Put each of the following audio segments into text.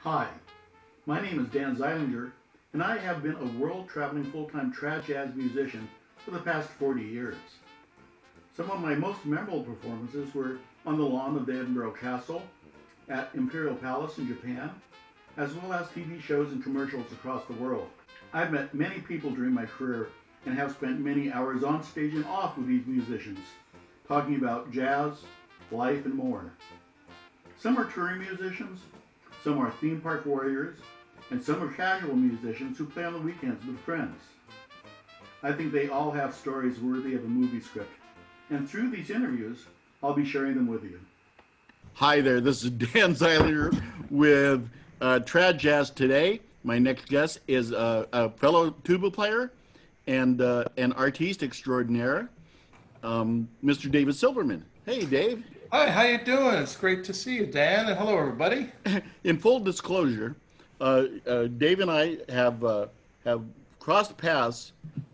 Hi, my name is Dan Zeilinger, and I have been a world-traveling full-time trad jazz musician for the past 40 years. Some of my most memorable performances were on the lawn of the Edinburgh Castle, at Imperial Palace in Japan, as well as TV shows and commercials across the world. I've met many people during my career and have spent many hours on stage and off with these musicians, talking about jazz, life, and more. Some are touring musicians, some are theme park warriors, and some are casual musicians who play on the weekends with friends. I think they all have stories worthy of a movie script, and through these interviews, I'll be sharing them with you. Hi there, this is Dan Zeiler with Trad Jazz Today. My next guest is a fellow tuba player and an artiste extraordinaire, Mr. David Silverman. Hey, Dave. Hi, how you doing? It's great to see you, Dan, and hello, everybody. In full disclosure, Dave and I have crossed paths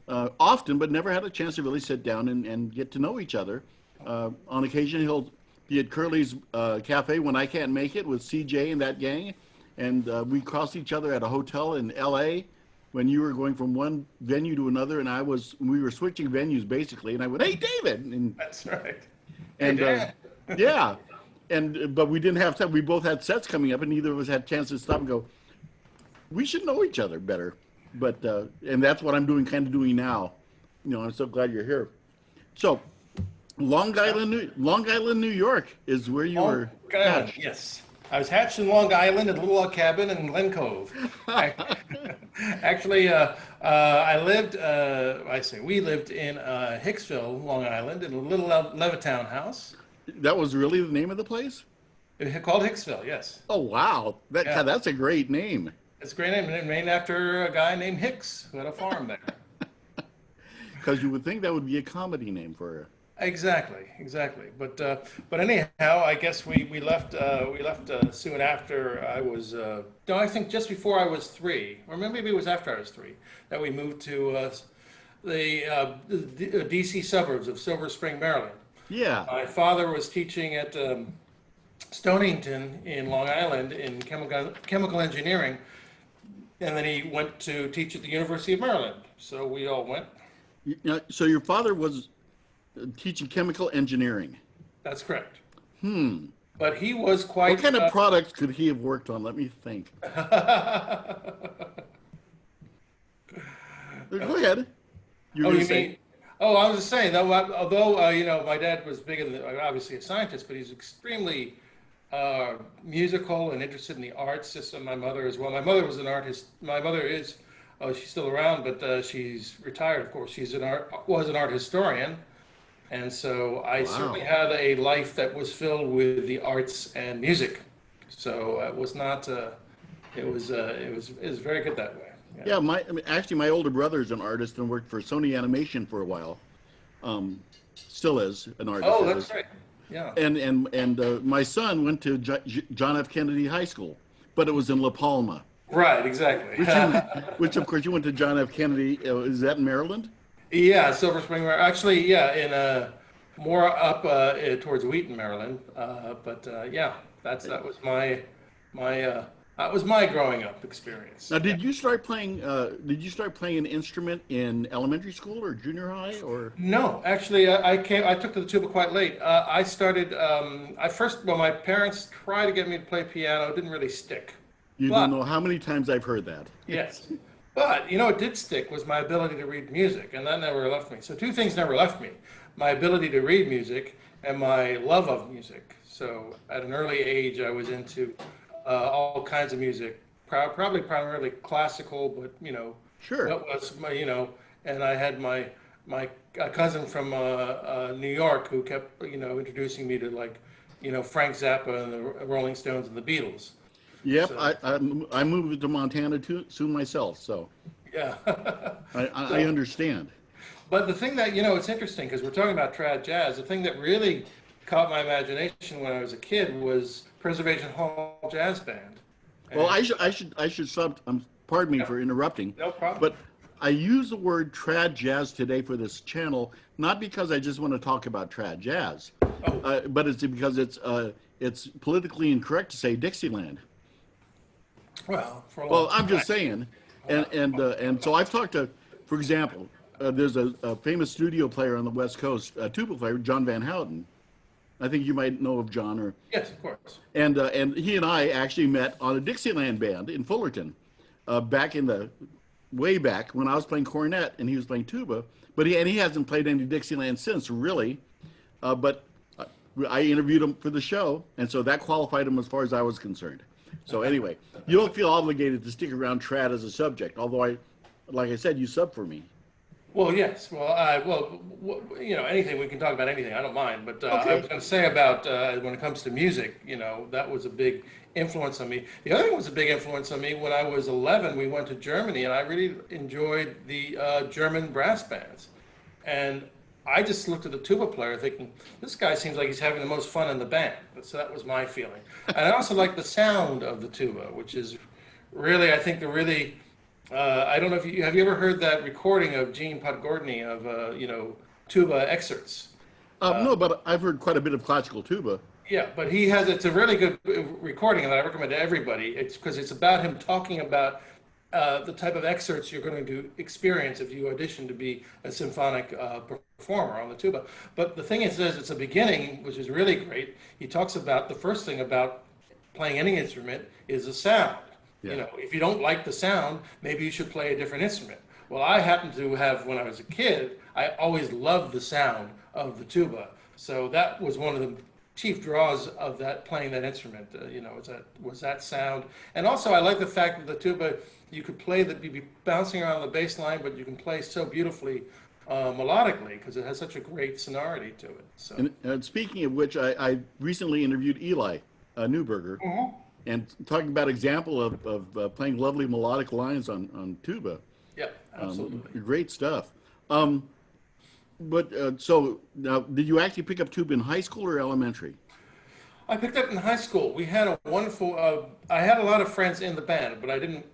often, but never had a chance to really sit down and get to know each other. On occasion, he'll be at Curly's Cafe when I can't make it with CJ and that gang, and we crossed each other at a hotel in LA when you were going from one venue to another, and we were switching venues basically, and I went, "Hey, David!" And that's right. And hey, yeah, but we didn't have time. We both had sets coming up, and neither of us had a chance to stop and go, "We should know each other better." But and that's what I'm doing now. You know, I'm so glad you're here. So, Long Island, New York is where you were hatched. Yes. I was hatched in Long Island in a little log cabin in Glen Cove. Actually, we lived in Hicksville, Long Island, in a little Levittown house. That was really the name of the place? Called Hicksville, yes. Oh, wow. That's a great name. It's a great name, named after a guy named Hicks who had a farm there. Because you would think that would be a comedy name for her. Exactly. But anyhow, I guess we left soon after I was. No, I think just before I was 3, or maybe it was after I was 3, that we moved to the D.C. suburbs of Silver Spring, Maryland. Yeah. My father was teaching at Stonington in Long Island in chemical engineering, and then he went to teach at the University of Maryland. So we all went. So your father was teaching chemical engineering. That's correct. But he was quite... What kind of products could he have worked on? Let me think. Go ahead. You mean? Oh, I was just saying, although my dad was big in obviously a scientist, but he's extremely musical and interested in the arts system. My mother as well. My mother was an artist. My mother is, she's still around, but she's retired, of course. Was an art historian. And so I certainly had a life that was filled with the arts and music. So it was not. It was very good that way. Yeah, actually, my older brother is an artist and worked for Sony Animation for a while. Still is an artist. Oh, that's right. Yeah. And my son went to John F. Kennedy High School, but it was in La Palma. Right. Exactly. Which of course you went to John F. Kennedy. Is that in Maryland? Yeah, Silver Spring, Actually, yeah, in more up towards Wheaton, Maryland. That was my growing up experience. Now, did you start playing an instrument in elementary school or junior high, or? No, actually, I took to the tuba quite late. I started. My parents tried to get me to play piano. It didn't really stick. You don't know how many times I've heard that. Yes. But, it did stick was my ability to read music, and that never left me. So 2 things never left me: my ability to read music and my love of music. So at an early age, I was into all kinds of music, probably primarily classical, but, Sure. What was my, and I had my cousin from New York who kept, introducing me to, like, Frank Zappa and the Rolling Stones and the Beatles. Yep, so, I moved to Montana soon myself, so yeah, I understand. But the thing that it's interesting because we're talking about trad jazz. The thing that really caught my imagination when I was a kid was Preservation Hall Jazz Band. Well, I should stop. Pardon me for interrupting. No problem. But I use the word trad jazz today for this channel, not because I just want to talk about trad jazz, but it's because it's politically incorrect to say Dixieland. Well, for a long Well, I'm time. just saying, and so I've talked to, for example, there's a famous studio player on the West Coast, a tuba player, John Van Houten. I think you might know of John, or Yes, of course. and he and I actually met on a Dixieland band in Fullerton, back in the way back when I was playing cornet and he was playing tuba. But he hasn't played any Dixieland since, really. But I interviewed him for the show, and so that qualified him as far as I was concerned. So anyway, you don't feel obligated to stick around trad as a subject, although like I said, you sub for me. Well, yes. Anything we can talk about anything. I don't mind. But I was Okay. going to say about when it comes to music, that was a big influence on me. The other thing was a big influence on me when I was 11. We went to Germany, and I really enjoyed the German brass bands. And I just looked at the tuba player, thinking, this guy seems like he's having the most fun in the band. So that was my feeling. And I also like the sound of the tuba, which is really, I think, the really I don't know if you have you ever heard that recording of Gene Podgorny of tuba excerpts. No, but I've heard quite a bit of classical tuba. Yeah, but it's a really good recording that I recommend to everybody. It's because it's about him talking about the type of excerpts you're going to experience if you audition to be a symphonic performer on the tuba. But the thing is, it's a beginning, which is really great. He talks about the first thing about playing any instrument is the sound. Yeah. If you don't like the sound, maybe you should play a different instrument. Well, I happen to have, when I was a kid, I always loved the sound of the tuba. So that was one of the chief draws of that playing that instrument. Was that sound, and also I like the fact that the tuba you could play that you'd be bouncing around the bass line, but you can play so beautifully melodically because it has such a great sonority to it. So. And speaking of which, I recently interviewed Eli Newberger, and talking about example of playing lovely melodic lines on tuba. Yeah, absolutely. Great stuff. So now, did you actually pick up tuba in high school or elementary? I picked up in high school. We had a wonderful. I had a lot of friends in the band, but I didn't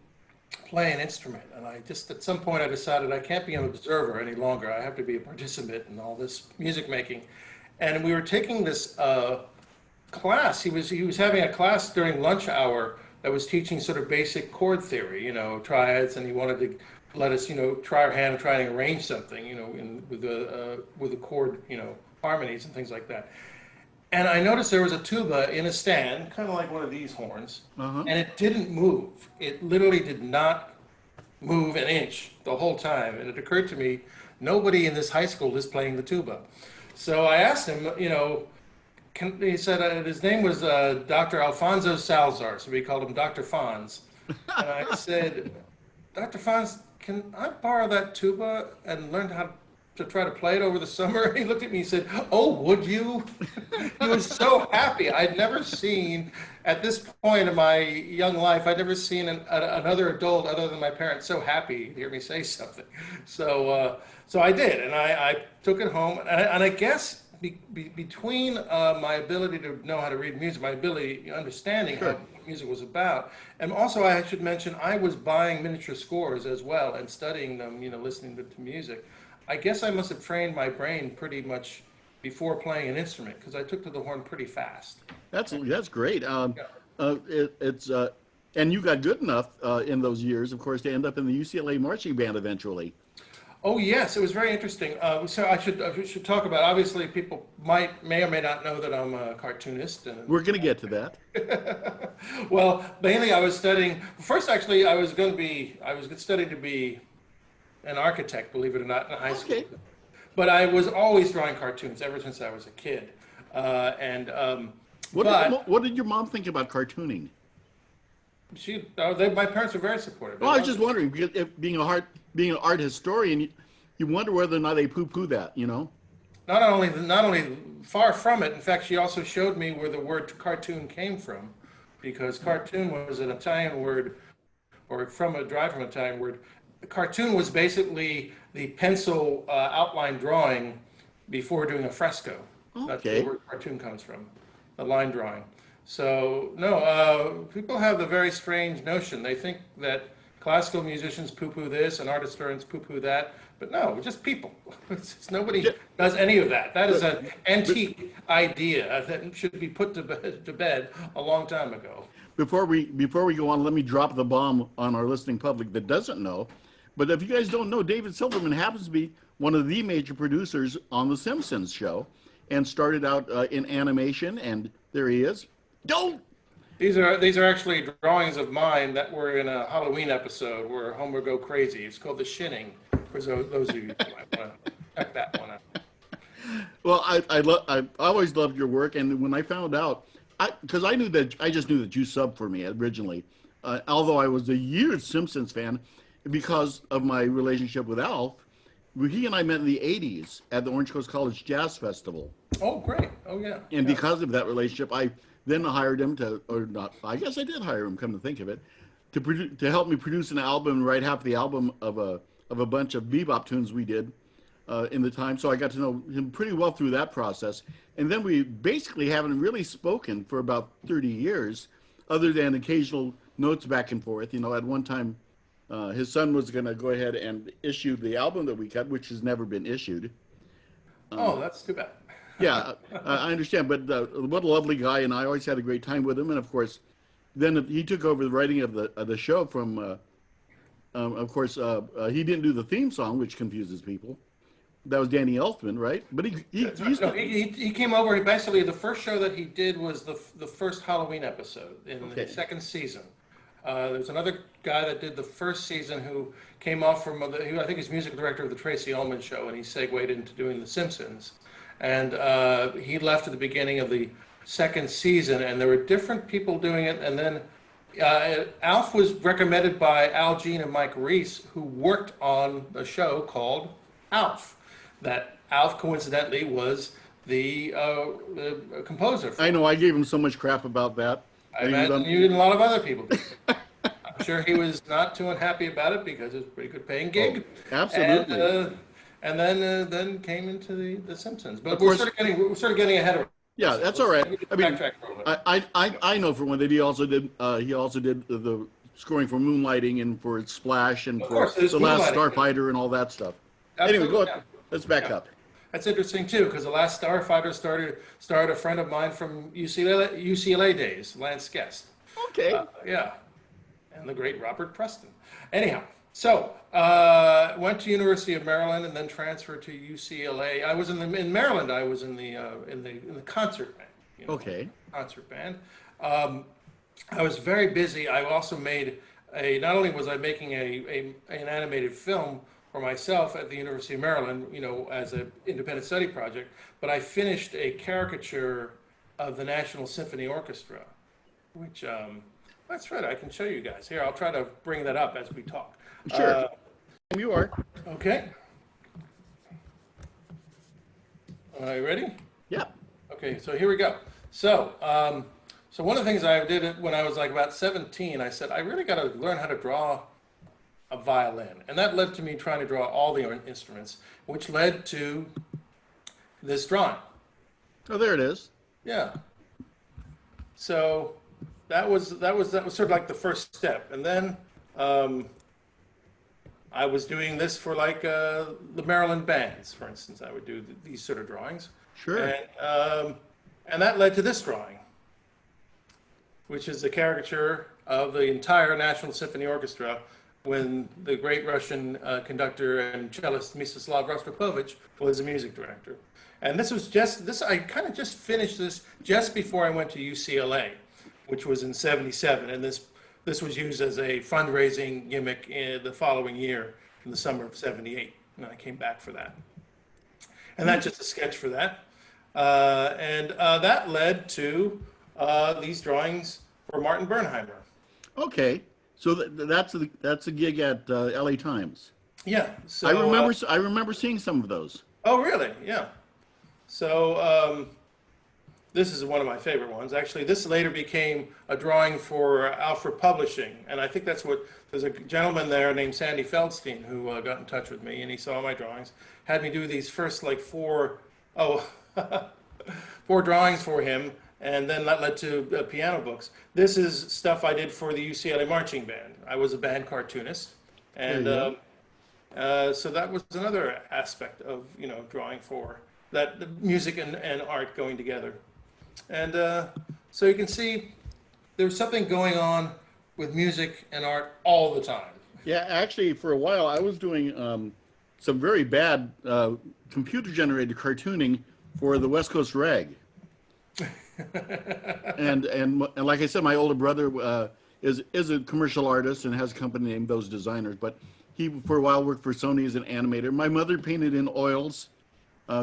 play an instrument. And I just, at some point, I decided I can't be an observer any longer. I have to be a participant in all this music making. And we were taking this class. He was having a class during lunch hour that was teaching sort of basic chord theory, triads, and he wanted to let us, try our hand and try and arrange something, with the chord, harmonies and things like that. And I noticed there was a tuba in a stand, kind of like one of these horns, and it didn't move. It literally did not move an inch the whole time. And it occurred to me, nobody in this high school is playing the tuba. So I asked him, he said his name was Dr. Alfonso Salazar, so we called him Dr. Fonz. And I said, Dr. Fonz, can I borrow that tuba and learn how to try to play it over the summer? He looked at me and said, oh, would you? He was so happy. I'd never seen, at this point in my young life, I'd never seen another adult other than my parents so happy to hear me say something. So I did, and I took it home, and I guess between my ability to know how to read music, my ability, understanding how music was about, and also I should mention I was buying miniature scores as well and studying them, listening to music. I guess I must have trained my brain pretty much before playing an instrument because I took to the horn pretty fast. That's great. And you got good enough in those years, of course, to end up in the UCLA marching band eventually. Oh yes, it was very interesting. So I should talk about. Obviously, people may or may not know that I'm a cartoonist. And we're going to get to that. Well, mainly I was studying. First, actually, I was studying to be an architect, believe it or not, in high school. But I was always drawing cartoons ever since I was a kid. What did your mom think about cartooning? My parents were very supportive. Well, I was just wondering, because being an art historian, you wonder whether or not they poo-poo that, Not only far from it. In fact, she also showed me where the word cartoon came from, because cartoon was an Italian word, or derived from an Italian word. Cartoon was basically the pencil outline drawing before doing a fresco. Okay. That's where the word cartoon comes from, the line drawing. So, no, people have the very strange notion. They think that classical musicians poo-poo this and art historians poo-poo that, but no, we're just people. Nobody does any of that. That is an antique idea that should be put to bed a long time ago. before we go on, let me drop the bomb on our listening public that doesn't know. But if you guys don't know, David Silverman happens to be one of the major producers on the Simpsons show, and started out in animation. And there he is. Don't. These are actually drawings of mine that were in a Halloween episode where Homer go crazy. It's called The Shinning. For those of you who might want to check that one out. Well, I always loved your work, and when I found out, because I just knew that you subbed for me originally, although I was a huge Simpsons fan because of my relationship with Alf. He and I met in the '80s at the Orange Coast College Jazz Festival. Oh, great! Oh, yeah. And because of that relationship, I then hired him or not. I guess I did hire him. Come to think of it, to help me produce an album, write half the album of a bunch of bebop tunes we did. In the time, so I got to know him pretty well through that process. And then we basically haven't really spoken for about 30 years, other than occasional notes back and forth. At one time, his son was going to go ahead and issue the album that we cut, which has never been issued. Oh, that's too bad. Yeah, I understand, but what a lovely guy, and I always had a great time with him. And of course, then he took over the writing of the show from. Of course, he didn't do the theme song, which confuses people. That was Danny Elfman, right? But he came over. Basically, the first show that he did was the first Halloween episode in the second season. There's another guy that did the first season who came off from, I think he's music director of the Tracy Ullman Show, and he segued into doing The Simpsons. And he left at the beginning of the second season, and there were different people doing it. And then Alf was recommended by Al Jean and Mike Reese, who worked on a show called Alf. That Alf coincidentally was the composer for. I know, I gave him so much crap about that. I imagine you and a lot of other people did. I'm sure he was not too unhappy about it because it was a pretty good paying gig. Oh, absolutely. And then came into the Simpsons. But we're sort of getting ahead of it. Yeah, that's all right. I mean, I know for one that he also did the scoring for Moonlighting and for Splash and for The Last Starfighter and all that stuff. Absolutely, anyway, go ahead. Let's back up. That's interesting too, because The Last Starfighter starred a friend of mine from UCLA days, Lance Guest. Okay. Yeah, and the great Robert Preston. Anyhow, so went to University of Maryland and then transferred to UCLA. I was in Maryland. I was in the concert band. Okay. Concert band. I was very busy. I also made not only was I making an animated film for myself at the University of Maryland, as an independent study project, but I finished a caricature of the National Symphony Orchestra, which, that's right, I can show you guys. Here, I'll try to bring that up as we talk. Sure. You are. Okay. Are you ready? Yeah. Okay, so here we go. So one of the things I did when I was like about 17, I said, I really got to learn how to draw a violin. And that led to me trying to draw all the instruments, which led to this drawing. Oh, there it is. Yeah. So that was sort of like the first step. And then I was doing this for like the Maryland bands, for instance. I would do these sort of drawings. Sure. And that led to this drawing, which is a caricature of the entire National Symphony Orchestra when the great Russian conductor and cellist Mstislav Rostropovich was a music director. And this was I kind of just finished this just before I went to UCLA, which was in '77. And this was used as a fundraising gimmick in the following year, in the summer of '78. And I came back for that. And that's just a sketch for that. And that led to these drawings for Martin Bernheimer. Okay. So that's a gig at LA Times. Yeah. So I remember seeing some of those. Oh, really? Yeah. So this is one of my favorite ones. Actually, this later became a drawing for Alfred Publishing, and I think there's a gentleman there named Sandy Feldstein who got in touch with me, and he saw my drawings, had me do these first like four drawings for him. And then that led to piano books. This is stuff I did for the UCLA marching band. I was a band cartoonist, and so that was another aspect of drawing for that, the music and art going together. And so you can see there's something going on with music and art all the time. Yeah, actually, for a while, I was doing some very bad computer-generated cartooning for the West Coast Rag. And like I said, my older brother is a commercial artist and has a company named Those Designers. But he, for a while, worked for Sony as an animator. My mother painted in oils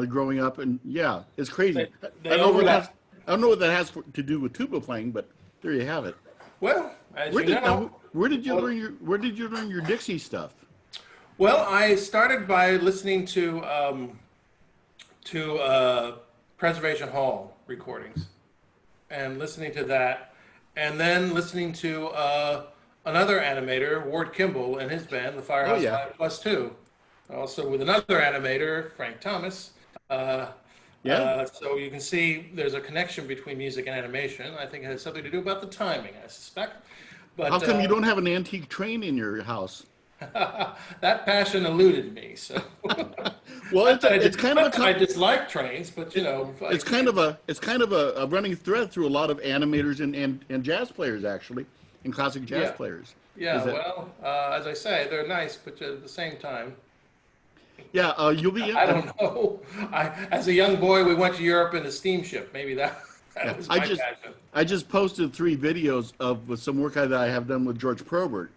growing up, and yeah, it's crazy. They overlap. I don't know what that has to do with tuba playing, but there you have it. Well, as you know, Where did you learn your Dixie stuff? well, I started by listening to Preservation Hall recordings, and listening to that, and then listening to another animator, Ward Kimball, and his band, the Firehouse yeah. 5 Plus 2. Also with another animator, Frank Thomas. So you can see there's a connection between music and animation. I think it has something to do about the timing, I suspect. But How come you don't have an antique train in your house? that passion eluded me. So Well, it's kind of I dislike trains, but you know, it's kind of a running thread through a lot of animators and jazz players, actually, and classic jazz players. Yeah, well, as I say, they're nice, but at the same time, yeah, you'll be. I don't know. As a young boy, we went to Europe in a steamship. Maybe that was my passion. I just posted 3 videos of some work that I have done with George Probert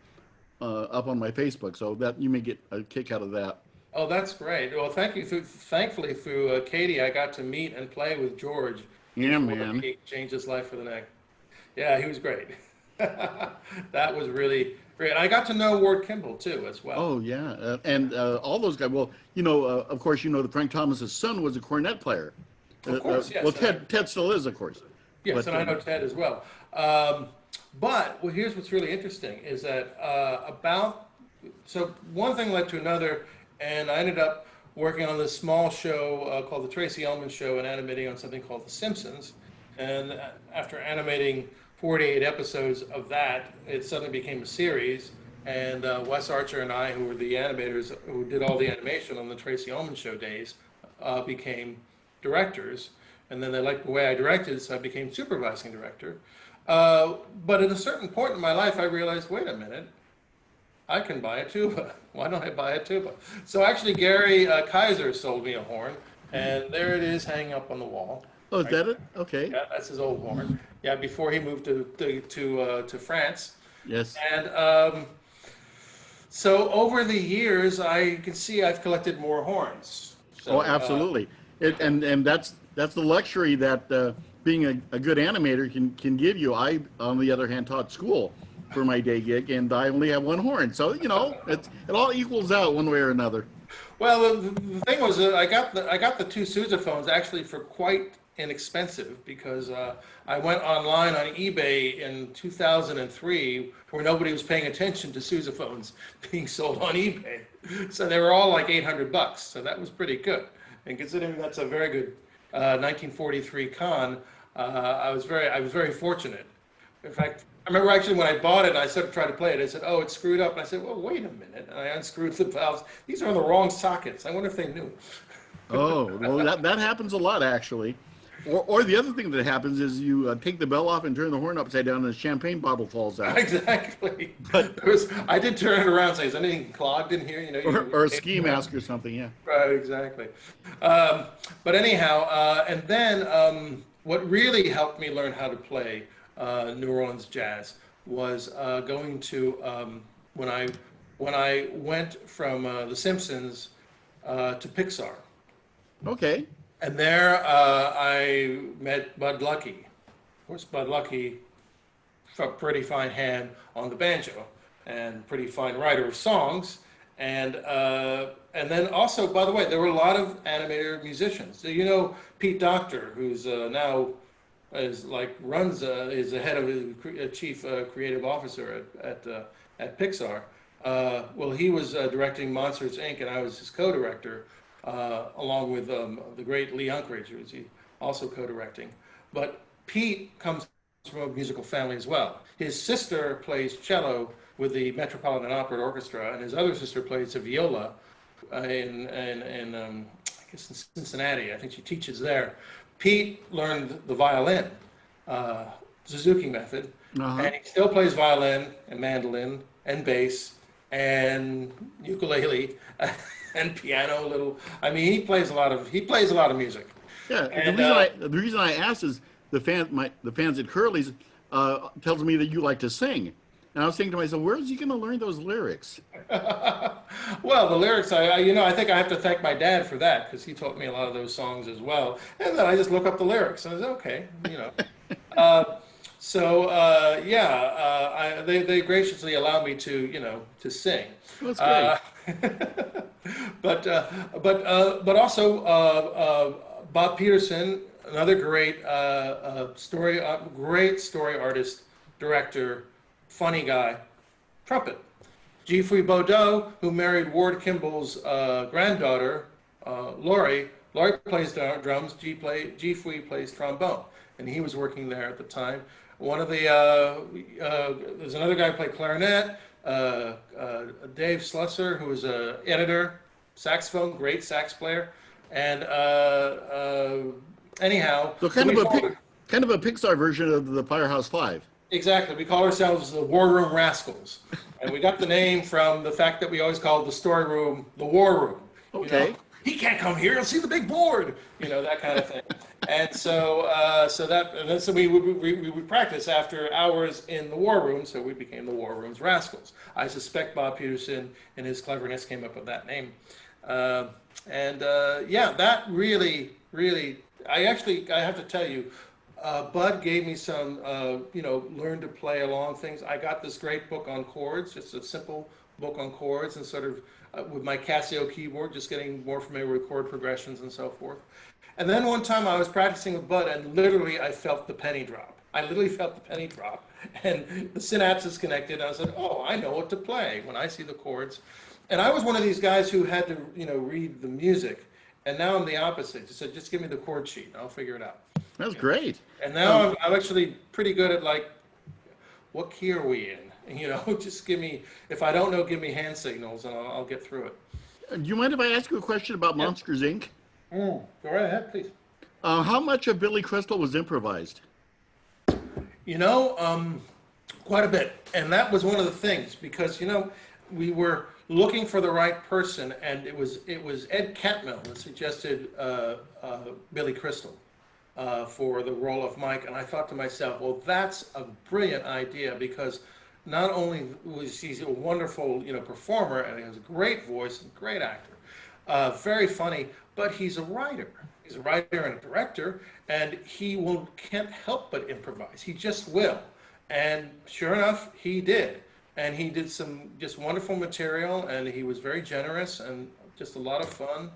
up on my Facebook, so that you may get a kick out of that. Oh, that's great. Well, thank you. Thankfully, through Katie, I got to meet and play with George. Yeah, man. He changed his life for the next. Yeah, he was great. That was really great. I got to know Ward Kimball too, as well. Oh yeah, and all those guys. Well, of course, that Frank Thomas's son was a cornet player. Of course, yes. Well, Ted still is, of course. Yes, but, and I know Ted as well. But here's what's really interesting is that so one thing led to another, and I ended up working on this small show called The Tracy Ullman Show and animating on something called The Simpsons. And after animating 48 episodes of that, it suddenly became a series. And Wes Archer and I, who were the animators who did all the animation on the Tracy Ullman Show days, became directors. And then they liked the way I directed, so I became supervising director. But at a certain point in my life, I realized, wait a minute, I can buy a tuba. Why don't I buy a tuba? So actually, Gary Kaiser sold me a horn, and there it is hanging up on the wall. Oh, is that it? Okay. Yeah, that's his old horn. Yeah, before he moved to France. Yes. And so over the years, I can see I've collected more horns. So, absolutely. And that's the luxury that being a good animator can give you. I, on the other hand, taught school for my day gig, and I only have one horn. So it all equals out one way or another. Well, the thing was that I got the 2 sousaphones actually for quite inexpensive, because I went online on eBay in 2003 where nobody was paying attention to sousaphones being sold on eBay. So they were all like $800. So that was pretty good. And considering that's a very good 1943 Con, I was very fortunate. In fact, I remember actually when I bought it, I started trying to play it. I said, "Oh, it's screwed up." And I said, "Well, wait a minute." And I unscrewed the valves. These are in the wrong sockets. I wonder if they knew. Oh, well, that happens a lot, actually. Or the other thing that happens is you take the bell off and turn the horn upside down, and a champagne bottle falls out. Exactly. But I did turn it around and say, "Is anything clogged in here?" Or a ski mask or something, yeah. Right, exactly. But anyhow, and then what really helped me learn how to play New Orleans jazz was going to when I went from The Simpsons to Pixar. Okay. And there I met Bud Lucky. Of course, Bud Lucky, a pretty fine hand on the banjo and pretty fine writer of songs. And then also, by the way, there were a lot of animator musicians. So Pete Docter, who's now is the head of the chief creative officer at Pixar. Well, he was directing Monsters Inc. and I was his co-director. Along with the great Lee Unkrich, who's also co-directing. But Pete comes from a musical family as well. His sister plays cello with the Metropolitan Opera Orchestra, and his other sister plays the viola in I guess in Cincinnati. I think she teaches there. Pete learned the violin, Suzuki method, Uh-huh. And he still plays violin and mandolin and bass and ukulele and piano a little. I mean, he plays a lot of music. Yeah, And the reason I asked is the fans at Curly's tells me that you like to sing, and I was thinking to myself, where is he going to learn those lyrics? well, the lyrics, I think I have to thank my dad for that because he taught me a lot of those songs as well. And then I just look up the lyrics and I said, okay, they graciously allowed me to sing. That's great. But also Bob Peterson, another great story artist, director, funny guy, trumpet. Geoffrey Baudot, who married Ward Kimball's granddaughter, Laurie. Laurie plays drums. Geoffrey plays trombone, and he was working there at the time. One of the there's another guy who played clarinet. Dave Slusser, who was an editor, saxophone, great sax player, and anyhow. So kind of a Pixar version of the Firehouse Five. Exactly. We call ourselves the War Room Rascals. And we got the name from the fact that we always called the story room the War Room. Okay. He can't come here. He'll see the big board. That kind of thing. And so we would practice after hours in the War Room, so we became the War Room's Rascals. I suspect Bob Peterson, in his cleverness, came up with that name. That really, I have to tell you, Bud gave me some, learn to play along things. I got this great book on chords, just a simple book on chords, and sort of with my Casio keyboard, just getting more familiar with chord progressions and so forth. And then one time I was practicing with Bud, and literally I felt the penny drop. And the synapses connected, and I said, oh, I know what to play when I see the chords. And I was one of these guys who had to, read the music. And now I'm the opposite. He said, just give me the chord sheet, and I'll figure it out. That's great. And now I'm actually pretty good at, like, what key are we in? And, just give me, if I don't know, give me hand signals, and I'll get through it. Do you mind if I ask you a question about Monsters, Inc.? Go right ahead, please. How much of Billy Crystal was improvised? Quite a bit. And that was one of the things, because, we were looking for the right person, and it was Ed Catmull that suggested Billy Crystal for the role of Mike. And I thought to myself, well, that's a brilliant idea, because not only was he a wonderful, performer, and he has a great voice and great actor, very funny, but he's a writer. He's a writer and a director, and he can't help but improvise. He just will. And sure enough, he did. And he did some just wonderful material, and he was very generous and just a lot of fun.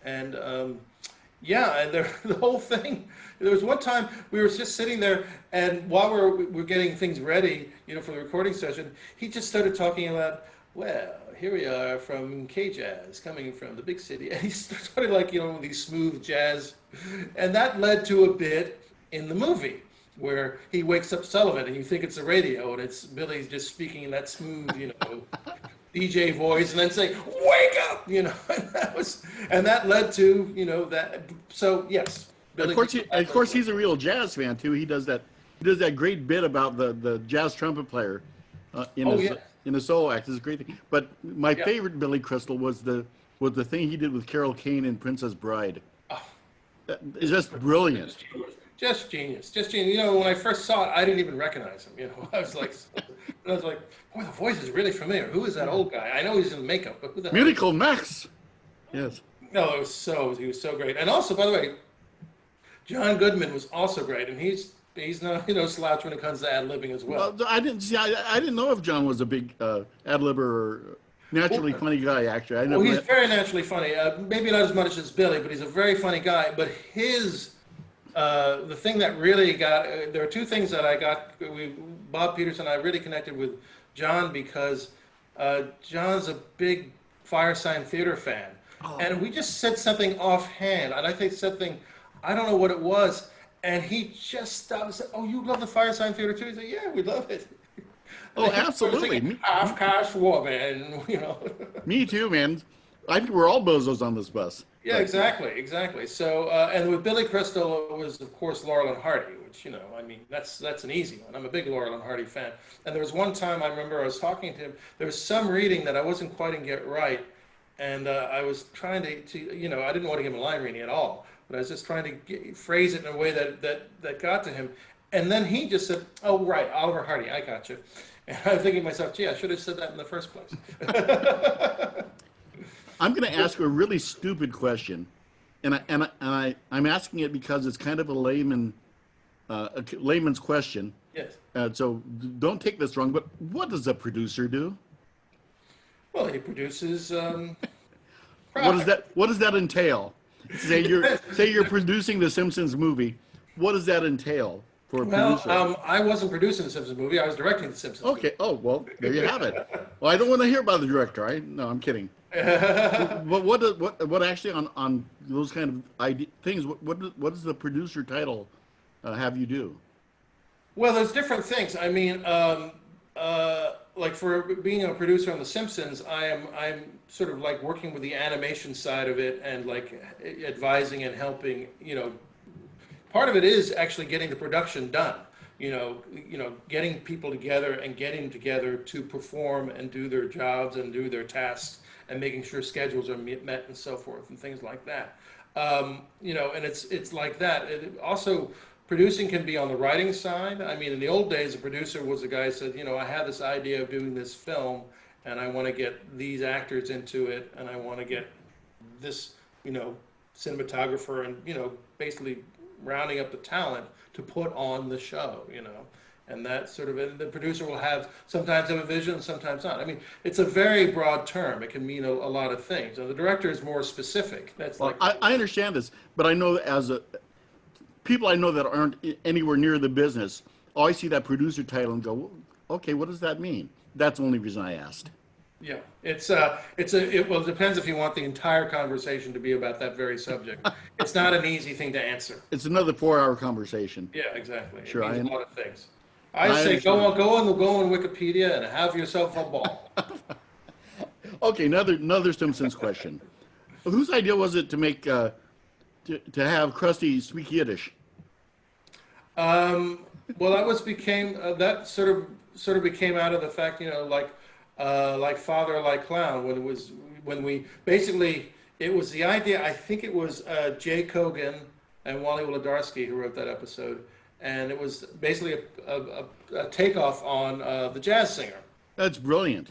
And and the whole thing, there was one time we were just sitting there, and while we're getting things ready, for the recording session, he just started talking about, well, here we are from K-Jazz, coming from the big city. And he started with these smooth jazz. And that led to a bit in the movie where he wakes up Sullivan, and you think it's a radio, and it's Billy just speaking in that smooth, DJ voice, and then saying, "Wake up!" And that led to, that. So yes, Billy. Of course, he's a real jazz fan too. He does that great bit about the jazz trumpet player in the solo act. It's a great thing. But my favorite Billy Crystal was the thing he did with Carol Kane in Princess Bride. Oh. It's just brilliant. Just genius. When I first saw it, I didn't even recognize him. I was like, boy, the voice is really familiar. Who is that old guy? I know he's in makeup, but who the hell? Miracle Max. Yes. No, he was so great. And also, by the way, John Goodman was also great, and he's no slouch when it comes to ad-libbing as well. I didn't know if John was a big ad-libber or naturally funny guy. Actually, he's very naturally funny. Maybe not as much as Billy, but he's a very funny guy. But the thing that really there are two things that I got. Bob Peterson, I really connected with John because John's a big Firesign Theater fan. Oh. And we just said something offhand, and I think something, I don't know what it was, and he just stopped and said, "Oh, you love the Firesign Theater too?" He said, "Yeah, we love it." Oh, absolutely. Of course, woman, Me too, man. I think we're all bozos on this bus. Yeah, But exactly. So, and with Billy Crystal, it was of course Laurel and Hardy, which I mean, that's an easy one. I'm a big Laurel and Hardy fan. And there was one time I remember I was talking to him. There was some reading that I wasn't quite get right, and I was trying to I didn't want to give him a line reading at all, but I was just trying to phrase it in a way that got to him. And then he just said, "Oh, right, Oliver Hardy, I got you." And I'm thinking to myself, "Gee, I should have said that in the first place." I'm going to ask you a really stupid question, I'm asking it because it's kind of a layman's question. Yes. So don't take this wrong, but what does a producer do? Well, he produces. What does that entail? Say you're producing the Simpsons movie. What does that entail for a producer? I wasn't producing the Simpsons movie. I was directing the Simpsons movie. Okay. Oh, well, there you have it. Well, I don't want to hear about the director. No, I'm kidding. But what actually on those kind of things? What does the producer title have you do? Well, there's different things. I mean, like for being a producer on The Simpsons, I'm sort of like working with the animation side of it and like advising and helping. Part of it is actually getting the production done. Getting people together and getting together to perform and do their jobs and do their tasks and making sure schedules are met and so forth and things like that. And it's like that. Also, producing can be on the writing side. I mean, in the old days, a producer was a guy who said, I have this idea of doing this film, and I want to get these actors into it, and I want to get this, cinematographer, and basically rounding up the talent to put on the show, and that sort of, and the producer will sometimes have a vision, sometimes not. I mean, it's a very broad term. It can mean a lot of things. Now, the director is more specific. I understand this, but I know people I know that aren't anywhere near the business, always see that producer title and go, okay, what does that mean? That's the only reason I asked. Yeah, it depends if you want the entire conversation to be about that very subject. It's not an easy thing to answer. It's another 4-hour conversation. Yeah, exactly. Sure, it means a lot of things. I say go on Wikipedia and have yourself a ball. Okay, another Simpsons question. Whose idea was it to make to have Krusty speak Yiddish? Well, that sort of became out of the fact, like Father, like Clown, it was the idea. I think it was Jay Kogan and Wally Wolodarski who wrote that episode, and it was basically a takeoff on the Jazz Singer. That's brilliant.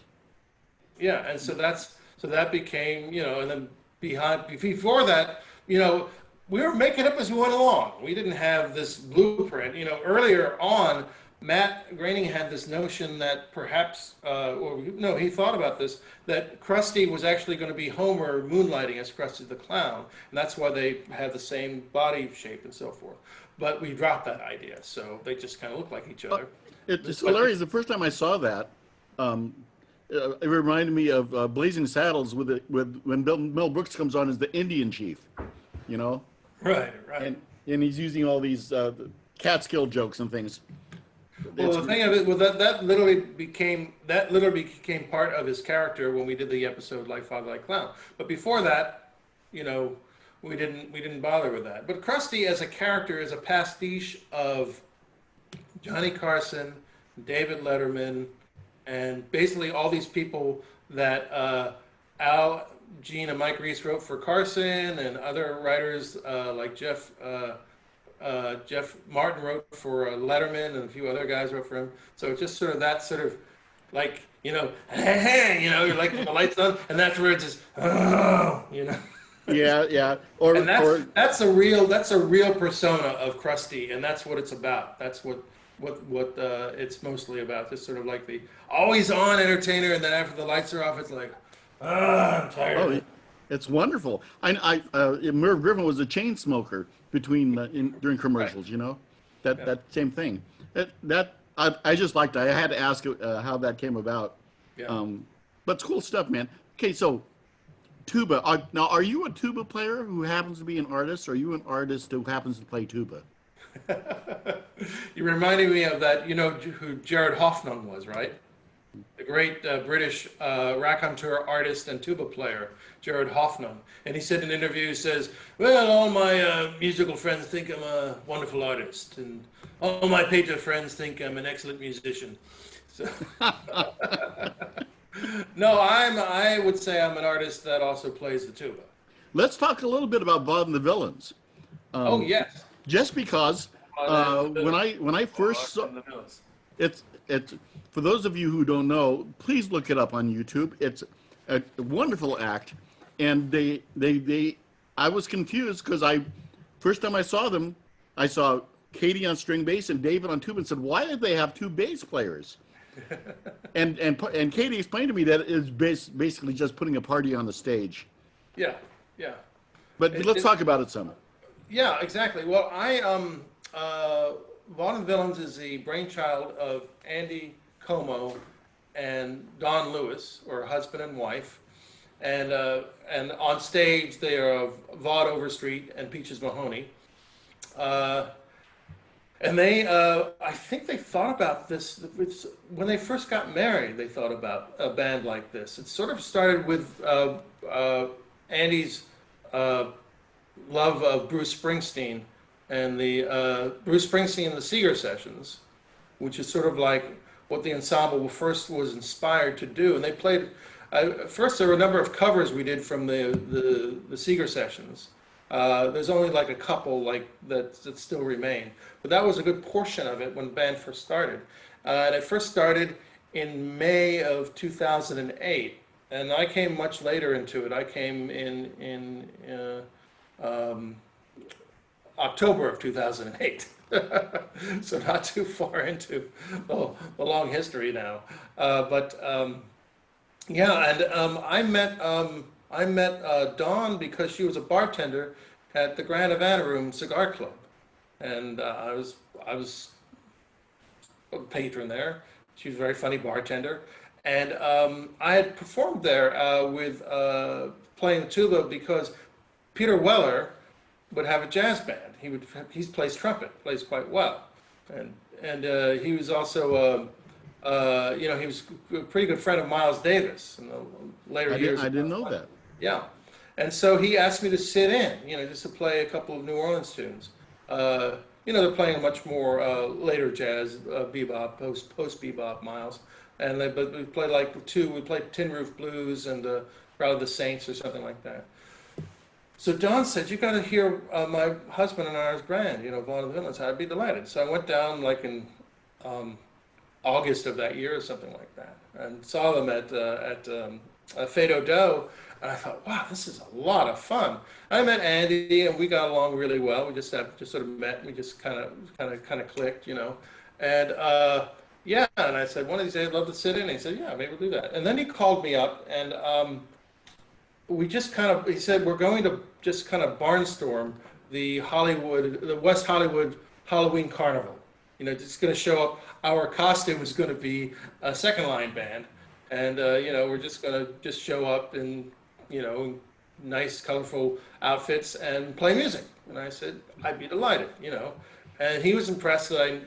Yeah, and so that became, and then before that, we were making up as we went along. We didn't have this blueprint. Earlier on, Matt Groening had this notion that perhaps, he thought about this, that Krusty was actually going to be Homer moonlighting as Krusty the Clown, and that's why they had the same body shape and so forth. But we dropped that idea, so they just kind of look like each other. It's hilarious. The first time I saw that, it reminded me of Blazing Saddles when Mel Brooks comes on as the Indian chief, Right. And he's using all these Catskill jokes and things. Well, the thing of it was that literally became part of his character when we did the episode Like Father, Like Clown. But before that, we didn't bother with that. But Krusty as a character is a pastiche of Johnny Carson, David Letterman, and basically all these people that Al, Gene, and Mike Reese wrote for Carson, and other writers like Jeff Martin wrote for Letterman, and a few other guys wrote for him. So it's just sort of like, hey, you're like the lights on, and that's where it's just, Yeah. That's a real persona of Krusty, and that's what it's about. That's what it's mostly about. Just sort of like the always on entertainer, and then after the lights are off, it's like, I'm tired. Oh, it's wonderful. Merv Griffin was a chain smoker during commercials. Right. That same thing. I just liked it. I had to ask how that came about. Yeah. But it's cool stuff, man. Okay, so tuba. Now, are you a tuba player who happens to be an artist, or are you an artist who happens to play tuba? You reminded me of that. You know who Jared Hoffman was, right? the great British raconteur, artist, and tuba player, Jared Hoffman. And he said in an interview, he says, well, all my musical friends think I'm a wonderful artist, and all my painter friends think I'm an excellent musician. So, no, I would say I'm an artist that also plays the tuba. Let's talk a little bit about Vaud and the Villains. Oh, yes. Just because when I first saw it's for those of you who don't know, please look it up on YouTube. It's a wonderful act, and I was confused because first time I saw them, I saw Katie on string bass and David on tuba, and said, why did they have two bass players? and Katie explained to me that it's basically just putting a party on the stage. Yeah, yeah. But let's talk about it some. Yeah, exactly. Well, Vaud and Villains is the brainchild of Andy Como and Don Lewis, or husband and wife, and on stage they are Vaud Overstreet and Peaches Mahoney, and they I think they thought about this when they first got married. They thought about a band like this. It sort of started with Andy's love of Bruce Springsteen and the Bruce Springsteen and the Seeger Sessions, which is sort of like what the ensemble first was inspired to do. And they played, first there were a number of covers we did from the Seeger Sessions. There's only like a couple that still remain. But that was a good portion of it when the band first started. And it first started in May of 2008. And I came much later into it. I came in October of 2008. So not too far into the long history now. Yeah, and I met Dawn because she was a bartender at the Grand Havana Room Cigar Club, and I was a patron there. She was a very funny bartender, and I had performed there with playing the tuba because Peter Weller would have a jazz band. He plays trumpet, plays quite well, and he was also he was a pretty good friend of Miles Davis in the later years. I didn't know that. Yeah, and so he asked me to sit in, just to play a couple of New Orleans tunes. They're playing much more later jazz, bebop, post bebop, Miles, but we played we played Tin Roof Blues and probably the Saints or something like that. So Don said, you got to hear my husband and I's band, Vaud and the Villains. I'd be delighted. So I went down in August of that year or something like that, and saw them at Fado Do, and I thought, wow, this is a lot of fun. I met Andy, and we got along really well. We just sort of met, and we just kind of clicked, and yeah. And I said, one of these days I'd love to sit in. And he said, yeah, maybe we'll do that. And then he called me up, and we just he said, we're going to just kind of barnstorm the West Hollywood Halloween Carnival. Just going to show up. Our costume is going to be a second line band, and we're just going to show up in nice, colorful outfits and play music. And I said, I'd be delighted. And he was impressed that I,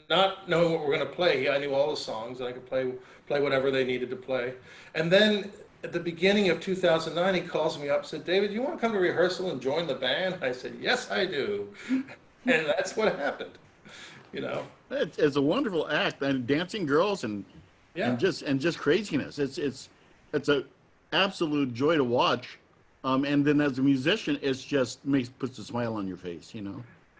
not knowing what we're going to play, I knew all the songs and I could play whatever they needed to play. And then at the beginning of 2009, he calls me up and said, David, you want to come to rehearsal and join the band? I said, yes, I do. And that's what happened. It's a wonderful act, and dancing girls and just craziness. It's a absolute joy to watch. And then as a musician, it's just puts a smile on your face,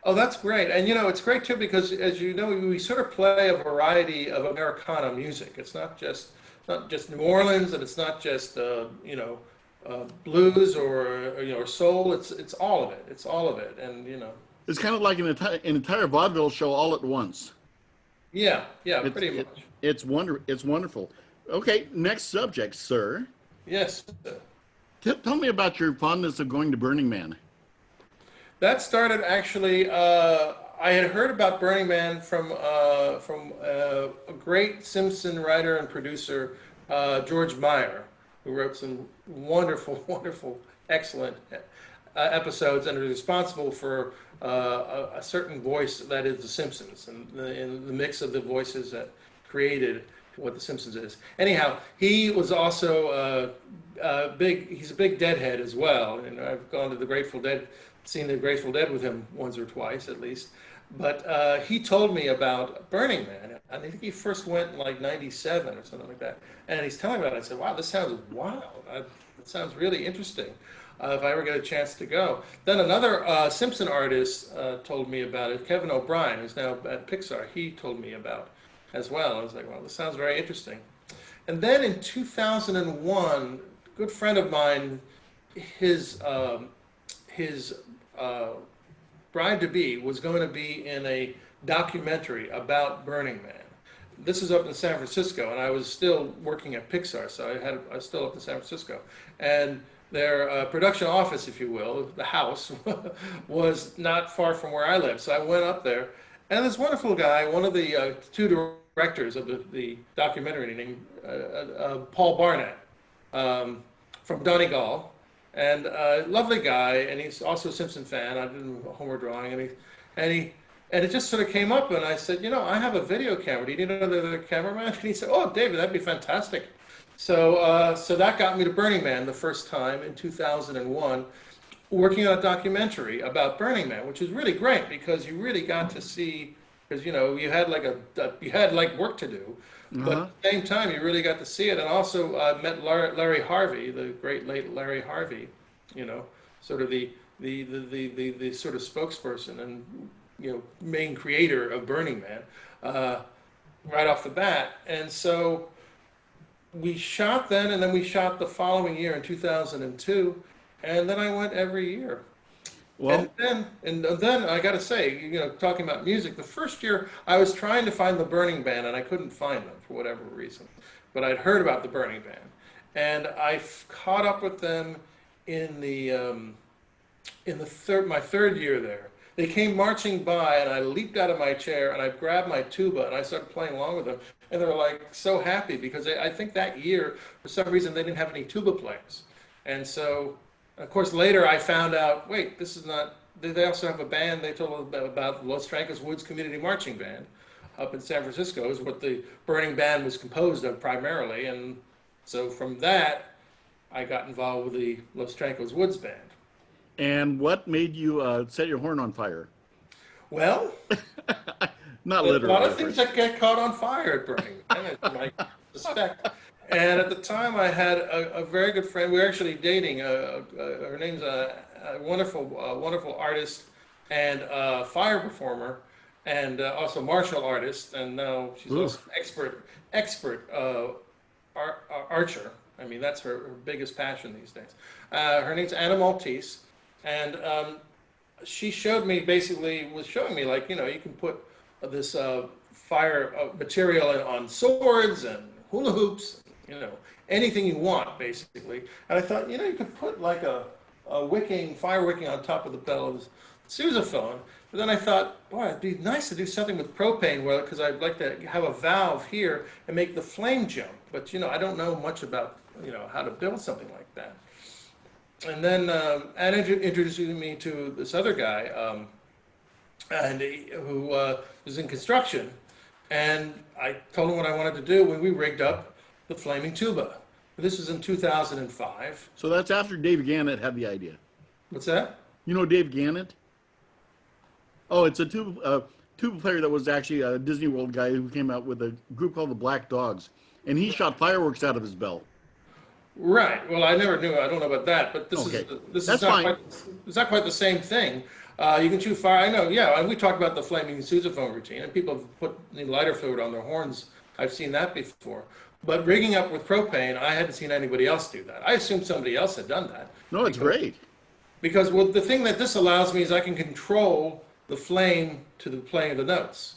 Oh, that's great. And it's great too because, as you know, we sort of play a variety of Americana music. It's not just New Orleans, and it's not just blues or soul. It's all of it. It's all of it, and it's kind of like an entire vaudeville show all at once. Yeah, pretty much. It's wonderful. Okay, next subject, sir. Yes. Tell me about your fondness of going to Burning Man. That started actually. I had heard about Burning Man from a great Simpson writer and producer, George Meyer, who wrote some wonderful, wonderful, excellent episodes, and is responsible for a certain voice that is the Simpsons, and in the mix of the voices that created what The Simpsons is. Anyhow, he was also he's a big Deadhead as well. And I've gone to the Grateful Dead, seen the Grateful Dead with him once or twice at least. But he told me about Burning Man. I think he first went in like 97 or something like that. And he's telling me about it. I said, wow, this sounds wild. It sounds really interesting. If I ever get a chance to go. Then another Simpson artist told me about it, Kevin O'Brien, who's now at Pixar. He told me about as well. I was like, well, this sounds very interesting. And then in 2001, a good friend of mine, his bride-to-be was going to be in a documentary about Burning Man. This is up in San Francisco, and I was still working at Pixar, so I was still up in San Francisco. And their production office, if you will, the house, was not far from where I live. So I went up there, and this wonderful guy, one of the two directors of the documentary, named Paul Barnett, from Donegal, and lovely guy, and he's also a Simpson fan. I did a homework drawing, and it just sort of came up, and I said, I have a video camera. Do you need another cameraman? And he said, oh, David, that'd be fantastic. So that got me to Burning Man the first time in 2001, working on a documentary about Burning Man, which was really great because you really got to see, because you had like work to do, but at the same time you really got to see it, and also met Larry Harvey, the great late Larry Harvey, sort of the sort of spokesperson and main creator of Burning Man, right off the bat, and so. We shot then, and then we shot the following year in 2002, and then I went every year. Well, and then I got to say, talking about music, the first year I was trying to find the Burning Band, and I couldn't find them for whatever reason. But I'd heard about the Burning Band, and I caught up with them in my third year there. They came marching by, and I leaped out of my chair, and I grabbed my tuba, and I started playing along with them. And they were like so happy because I think that year, for some reason, they didn't have any tuba players. And so, of course, later I found out, wait, this is not, they also have a band. They told about Los Trancas Woods Community Marching Band up in San Francisco is what the Burning Band was composed of primarily. And so from that, I got involved with the Los Trancas Woods Band. And what made you set your horn on fire? Well, not literally. A lot of things that get caught on fire at Burning Man, I suspect. And at the time, I had a very good friend. We were actually dating. Her name's a wonderful artist and fire performer, and also martial artist. And now she's also expert archer. I mean, that's her biggest passion these days. Her name's Anna Maltese, and she was showing me like, you can put this fire material on swords and hula hoops, anything you want basically. And I thought, you could put like a fire wicking on top of the bell of sousaphone. But then I thought, boy, it'd be nice to do something with propane, because I'd like to have a valve here and make the flame jump. But I don't know much about how to build something like that. And then Anna introduced me to this other guy, who was in construction, and I told him what I wanted to do when we rigged up the flaming tuba. This was in 2005. So that's after Dave Gannett had the idea. What's that? You know Dave Gannett? Oh, it's a tuba player that was actually a Disney World guy who came out with a group called the Black Dogs, and he shot fireworks out of his bell. Right. Well, I never knew. I don't know about that, but this is not quite the same thing. You can shoot fire. I know. Yeah, and we talked about the flaming sousaphone routine, and people have put lighter fluid on their horns. I've seen that before. But rigging up with propane, I hadn't seen anybody else do that. I assumed somebody else had done that. No, it's great. Because the thing that this allows me is I can control the flame to the playing of the notes,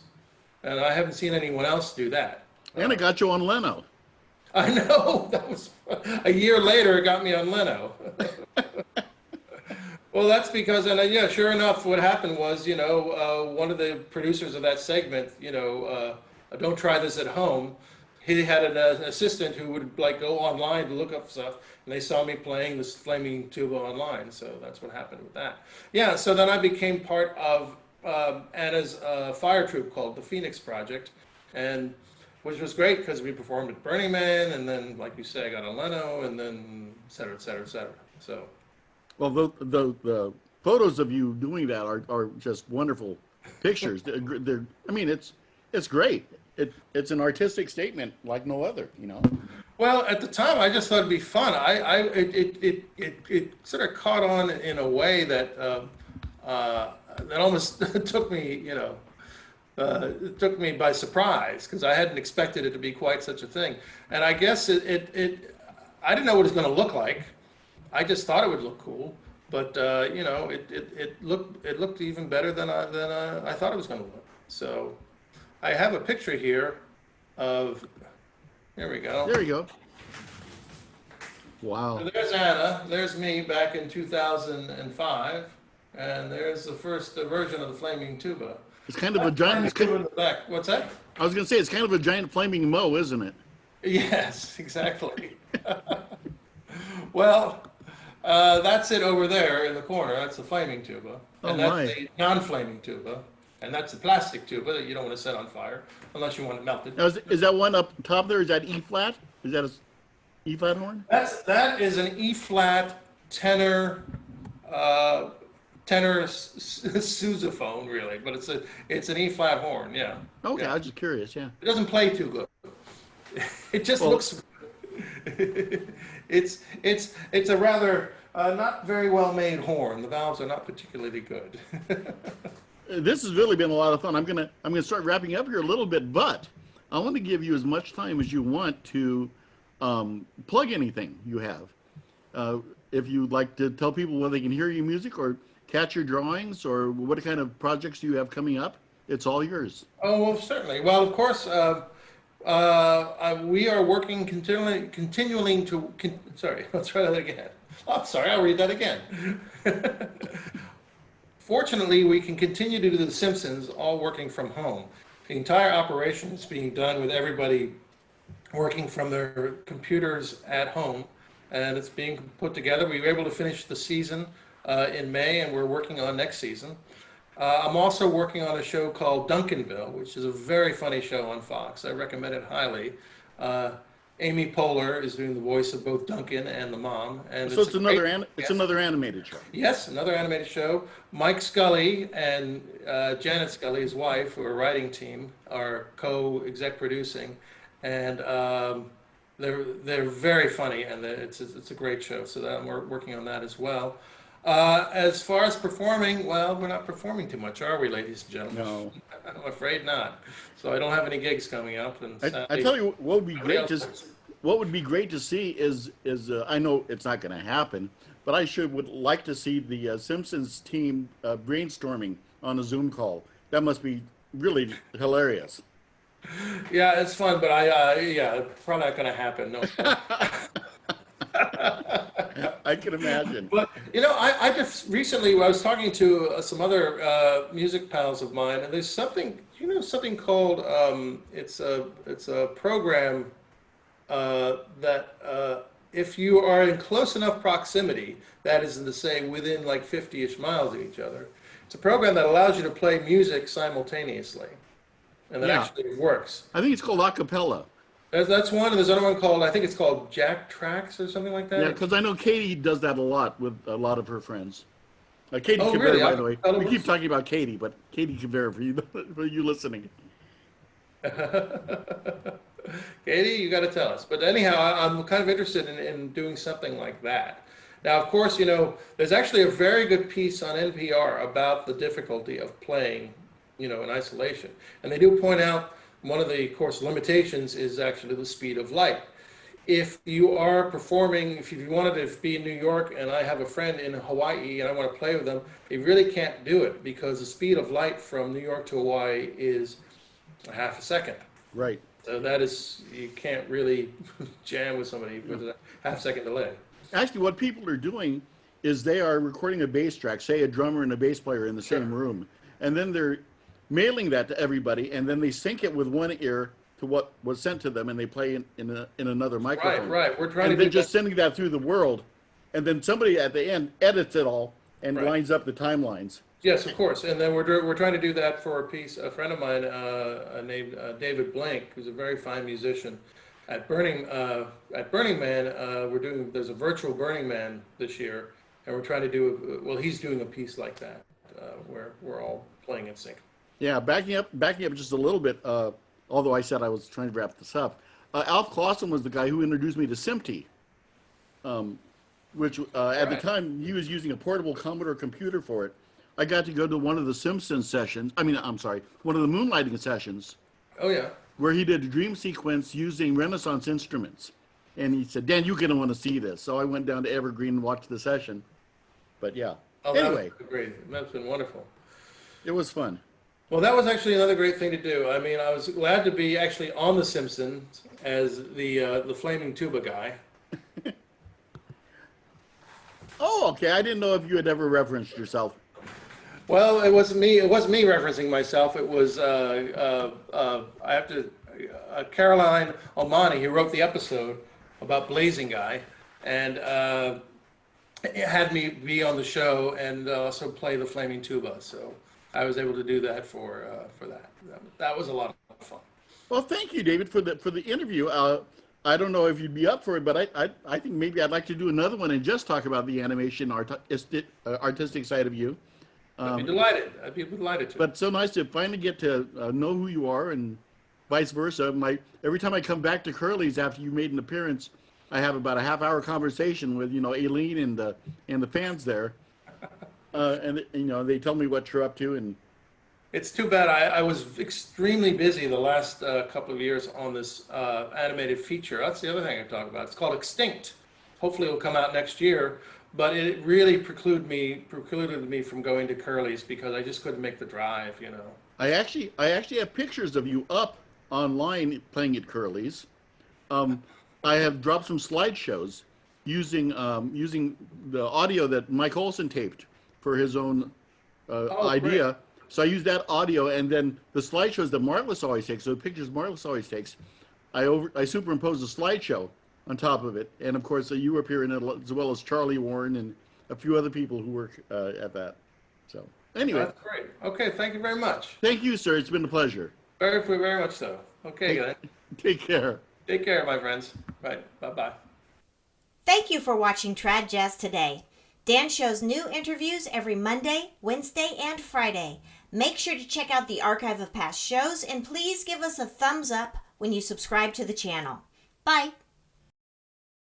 and I haven't seen anyone else do that. And it got you on Leno. I know. That was a year later. It got me on Leno. Well, that's because, and yeah, sure enough, what happened was, one of the producers of that segment, don't try this at home. He had an assistant who would go online to look up stuff, and they saw me playing this flaming tuba online. So that's what happened with that. Yeah. So then I became part of Anna's fire troupe called the Phoenix Project, and which was great because we performed at Burning Man, and then, like you say, I got on Leno, and then et cetera, et cetera, et cetera. So, Well, the photos of you doing that are just wonderful pictures. I mean, it's great. It's an artistic statement like no other, you know. well, at the time, I just thought it'd be fun. It sort of caught on in a way that that almost took me, it took me by surprise because I hadn't expected it to be quite such a thing. And I guess I didn't know what it was going to look like. I just thought it would look cool, but it looked even better than I thought it was going to look. So I have a picture here of. Here we go. There you go. So Wow. there's Anna. There's me back in 2005, and there's the first version of the flaming tuba. It's kind of a giant. Tuba in the back. What's that? I was going to say it's kind of a giant flaming moe, isn't it? Yes, exactly. Well, that's it over there in the corner. That's the flaming tuba, and Oh, that's my. the non-flaming tuba, and that's the plastic tuba that you don't want to set on fire unless you want it melted. Now, is that one up top there? Is that E flat? Is that a E flat horn? That is an E flat tenor sousaphone, really, but it's an E flat horn. Yeah. Okay, Yeah. I was just curious. Yeah. It doesn't play too good. It just Well- looks. It's a rather not very well made horn. The valves are not particularly good. This has really been a lot of fun. I'm gonna start wrapping up here a little bit, but I want to give you as much time as you want to plug anything you have. If you'd like to tell people where they can hear your music or catch your drawings or what kind of projects you have coming up, it's all yours. Oh, well, certainly. Well, of course, we are working continually to. Sorry, let's try that again. Oh, sorry, I'll read that again. Fortunately, we can continue to do The Simpsons all working from home. The entire operation is being done with everybody working from their computers at home, and it's being put together. We were able to finish the season in May, and we're working on next season. I'm also working on a show called Duncanville, which is a very funny show on Fox. I recommend it highly. Amy Poehler is doing the voice of both Duncan and the mom. And So it's another yes. another animated show. Yes, another animated show. Mike Scully and Janet Scully, his wife, who are writing team, are co-exec producing, and they're very funny, and it's a great show. So that we're working on that as well. As far as performing, well, we're not performing too much, are we, ladies and gentlemen? No. I'm afraid not. So I don't have any gigs coming up. And I tell you what would be great everybody to else does. what would be great to see is I know it's not going to happen, but I would like to see the Simpsons team brainstorming on a Zoom call. That must be really hilarious. Yeah, it's fun, but it's probably not going to happen. No. I can imagine. But I just recently I was talking to some other music pals of mine, and there's something called it's a program that if you are in close enough proximity, that is to say within like 50-ish miles of each other, it's a program that allows you to play music simultaneously, and that Yeah. actually works. I think it's called a cappella. That's one, and there's another one called, I think it's called Jack Tracks or something like that. Yeah, because I know Katie does that a lot with a lot of her friends. Katie Oh, Cabrera, really? by the way. I- We keep talking about Katie, but Katie Cabrera for you listening. Katie, you got to tell us. But anyhow, I'm kind of interested in doing something like that. Now, of course, there's actually a very good piece on NPR about the difficulty of playing, in isolation. And they do point out one of the, of course, limitations is actually the speed of light. If you are performing, if you wanted to be in New York and I have a friend in Hawaii and I want to play with them, you really can't do it because the speed of light from New York to Hawaii is a half a second. Right. So that is, you can't really jam with somebody with a half-second delay. Actually, what people are doing is they are recording a bass track, say a drummer and a bass player in the same room, and then they're mailing that to everybody, and then they sync it with one ear to what was sent to them, and they play in another microphone. Right. We're trying And to then do just sending that through the world, and then somebody at the end edits it all and Right. lines up the timelines. Yes, of course. And then we're trying to do that for a piece. A friend of mine named David Blank, who's a very fine musician, at Burning Man. There's a virtual Burning Man this year, and we're trying to do. Well, he's doing a piece like that where we're all playing in sync. Yeah, backing up just a little bit. Although I said I was trying to wrap this up, Alf Clausen was the guy who introduced me to SMPTE, which at the time he was using a portable Commodore computer for it. I got to go to one of the Simpsons sessions. I'm sorry, one of the Moonlighting sessions. Oh yeah. Where he did a dream sequence using Renaissance instruments. And he said, Dan, you're going to want to see this. So I went down to Evergreen and watched the session. But yeah. Oh, anyway. That was great. That's been wonderful. It was fun. Well, that was actually another great thing to do. I mean, I was glad to be actually on The Simpsons as the flaming tuba guy. Oh, okay. I didn't know if you had ever referenced yourself. Well, it wasn't me. It wasn't me referencing myself. It was Caroline Almani, who wrote the episode about Blazing Guy, and had me be on the show and also play the flaming tuba. So I was able to do that for that. That was a lot of fun. Well, thank you, David, for the interview. I don't know if you'd be up for it, but I think maybe I'd like to do another one and just talk about the animation artistic side of you. I'd be delighted. I'd be delighted to. But it's so nice to finally get to know who you are, and vice versa. Every time I come back to Curly's after you made an appearance, I have about a half-hour conversation with Aileen and the fans there, and they tell me what you're up to. And it's too bad. I was extremely busy the last couple of years on this animated feature. That's the other thing I talk about. It's called Extinct. Hopefully, it'll come out next year. But it really precluded me from going to Curly's because I just couldn't make the drive. I actually have pictures of you up online playing at Curly's. I have dropped some slideshows using the audio that Mike Olson taped for his own idea. Great. So I use that audio, and then the slideshows that Marvelous always takes, so the pictures Marvelous always takes, I superimpose a slideshow on top of it. And of course, you appear in it as well as Charlie Warren and a few other people who work at that. So anyway. That's great. Okay, thank you very much. Thank you, sir. It's been a pleasure. Very, very much so. Okay, guys. Take care. Take care, my friends. Right. Bye-bye. Thank you for watching Trad Jazz Today. Dan shows new interviews every Monday, Wednesday, and Friday. Make sure to check out the archive of past shows, and please give us a thumbs up when you subscribe to the channel. Bye.